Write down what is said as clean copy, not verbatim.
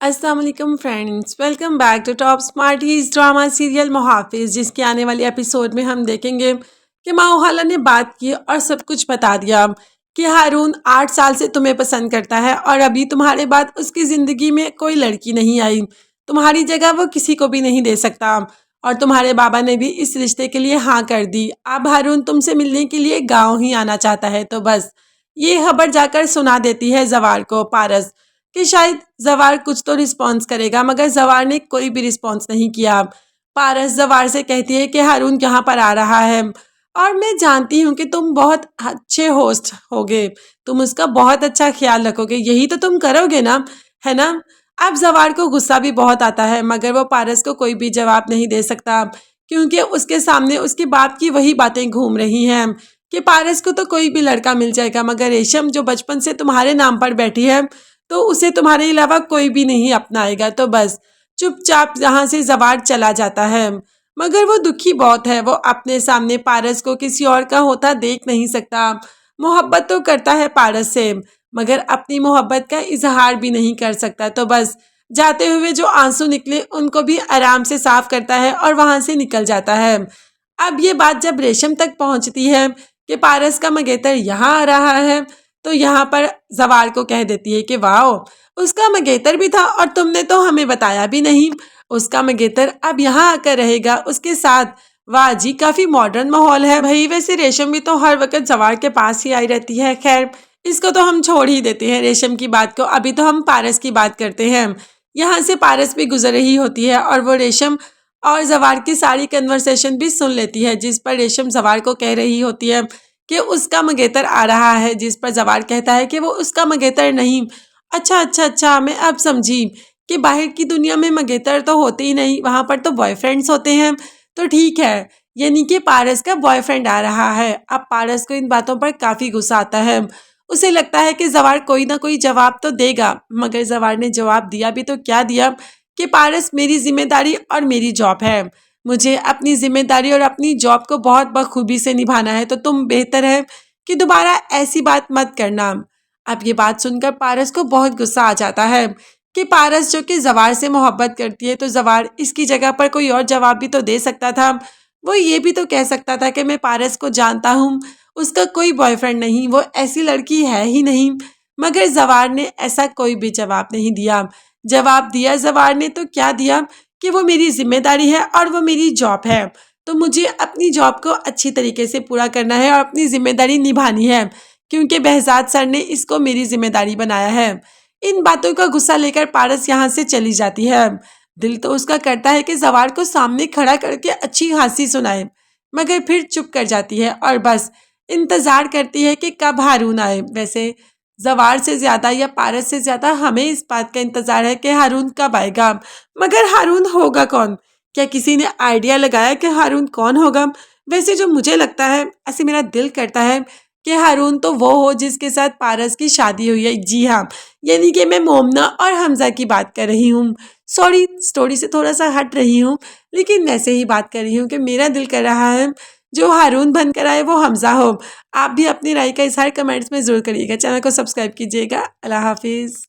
अस्सलाम वालेकुम friends, welcome back to Top Smarties drama serial Muhafiz, जिसके आने वाले एपिसोड में हम देखेंगे कि माओ ने बात की और सब कुछ बता दिया कि हारून 8 साल से तुम्हें पसंद करता है और अभी तुम्हारे बाद उसकी ज़िंदगी में कोई लड़की नहीं आई। तुम्हारी जगह वो किसी को भी नहीं दे सकता और तुम्हारे बाबा ने भी इस रिश्ते के लिए हाँ कर दी। अब हारून तुमसे मिलने के लिए गाँव ही आना चाहता है। तो बस ये खबर जाकर सुना देती है जवार को पारस कि शायद जवार कुछ तो रिस्पॉन्स करेगा, मगर जवार ने कोई भी रिस्पॉन्स नहीं किया। पारस जवार से कहती है कि हारून यहाँ पर आ रहा है और मैं जानती हूँ कि तुम बहुत अच्छे होस्ट होगे, तुम उसका बहुत अच्छा ख्याल रखोगे, यही तो तुम करोगे ना, है ना। अब जवार को गुस्सा भी बहुत आता है, मगर वो पारस को कोई भी जवाब नहीं दे सकता क्योंकि उसके सामने उसके बाप की वही बातें घूम रही हैं कि पारस को तो कोई भी लड़का मिल जाएगा, मगर रेशम जो बचपन से तुम्हारे नाम पर बैठी है तो उसे तुम्हारे अलावा कोई भी नहीं अपनाएगा। तो बस चुपचाप यहाँ से जवार चला जाता है, मगर वो दुखी बहुत है। वो अपने सामने पारस को किसी और का होता देख नहीं सकता। मोहब्बत तो करता है पारस से, मगर अपनी मोहब्बत का इजहार भी नहीं कर सकता। तो बस जाते हुए जो आंसू निकले उनको भी आराम से साफ करता है और वहां से निकल जाता है। अब ये बात जब रेशम तक पहुंचती है कि पारस का मंगेतर यहाँ आ रहा है, तो यहाँ पर जवार को कह देती है कि वाह, उसका मंगेतर भी था और तुमने तो हमें बताया भी नहीं। उसका मंगेतर अब यहाँ आकर रहेगा उसके साथ। वाह जी, काफी मॉडर्न माहौल है भाई। वैसे रेशम भी तो हर वक्त जवार के पास ही आई रहती है। खैर, इसको तो हम छोड़ ही देते हैं रेशम की बात को, अभी तो हम पारस की बात करते हैं। यहाँ से पारस भी गुजर रही होती है और वो रेशम और जवार की सारी कन्वर्सेशन भी सुन लेती है, जिस पर रेशम जवार को कह रही होती है कि उसका मंगेतर आ रहा है, जिस पर जवार कहता है कि वो उसका मंगेतर नहीं। अच्छा अच्छा अच्छा, मैं अब समझी कि बाहर की दुनिया में मंगेतर तो होते ही नहीं, वहाँ पर तो बॉयफ्रेंड्स होते हैं। तो ठीक है, यानी कि पारस का बॉयफ्रेंड आ रहा है। अब पारस को इन बातों पर काफ़ी गुस्सा आता है। उसे लगता है कि जवार कोई ना कोई जवाब तो देगा, मगर जवार ने जवाब दिया भी तो क्या दिया कि पारस, मेरी जिम्मेदारी और मेरी जॉब है, मुझे अपनी जिम्मेदारी और अपनी जॉब को बहुत बखूबी से निभाना है, तो तुम बेहतर है कि दोबारा ऐसी बात मत करना। अब ये बात सुनकर पारस को बहुत गुस्सा आ जाता है कि पारस जो कि जवार से मोहब्बत करती है, तो जवार इसकी जगह पर कोई और जवाब भी तो दे सकता था। वो ये भी तो कह सकता था कि मैं पारस को जानता हूँ, उसका कोई बॉयफ्रेंड नहीं, वो ऐसी लड़की है ही नहीं। मगर जवार ने ऐसा कोई भी जवाब नहीं दिया। जवाब दिया जवार ने तो क्या दिया कि वो मेरी जिम्मेदारी है और वो मेरी जॉब है, तो मुझे अपनी जॉब को अच्छी तरीके से पूरा करना है और अपनी जिम्मेदारी निभानी है, क्योंकि बहजाद सर ने इसको मेरी जिम्मेदारी बनाया है। इन बातों का गुस्सा लेकर पारस यहाँ से चली जाती है। दिल तो उसका करता है कि जवार को सामने खड़ा करके अच्छी हंसी सुनाए, मगर फिर चुप कर जाती है और बस इंतजार करती है कि कब हारून आए। वैसे जवार से ज्यादा या पारस से ज्यादा हमें इस बात का इंतजार है कि हारून कब आएगा। मगर हारून होगा कौन? क्या किसी ने आइडिया लगाया कि हारून कौन होगा? वैसे जो मुझे लगता है, ऐसे मेरा दिल करता है कि हारून तो वो हो जिसके साथ पारस की शादी हुई है। जी हाँ, यानी कि मैं मोमना और हमजा की बात कर रही हूँ। सॉरी, स्टोरी से थोड़ा सा हट रही हूँ, लेकिन वैसे ही बात कर रही हूँ कि मेरा दिल कर रहा है जो हारून बनकर आए वो हमजा हो। आप भी अपनी राय का इजहार कमेंट्स में ज़रूर करिएगा। चैनल को सब्सक्राइब कीजिएगा। अल्लाह हाफिज़।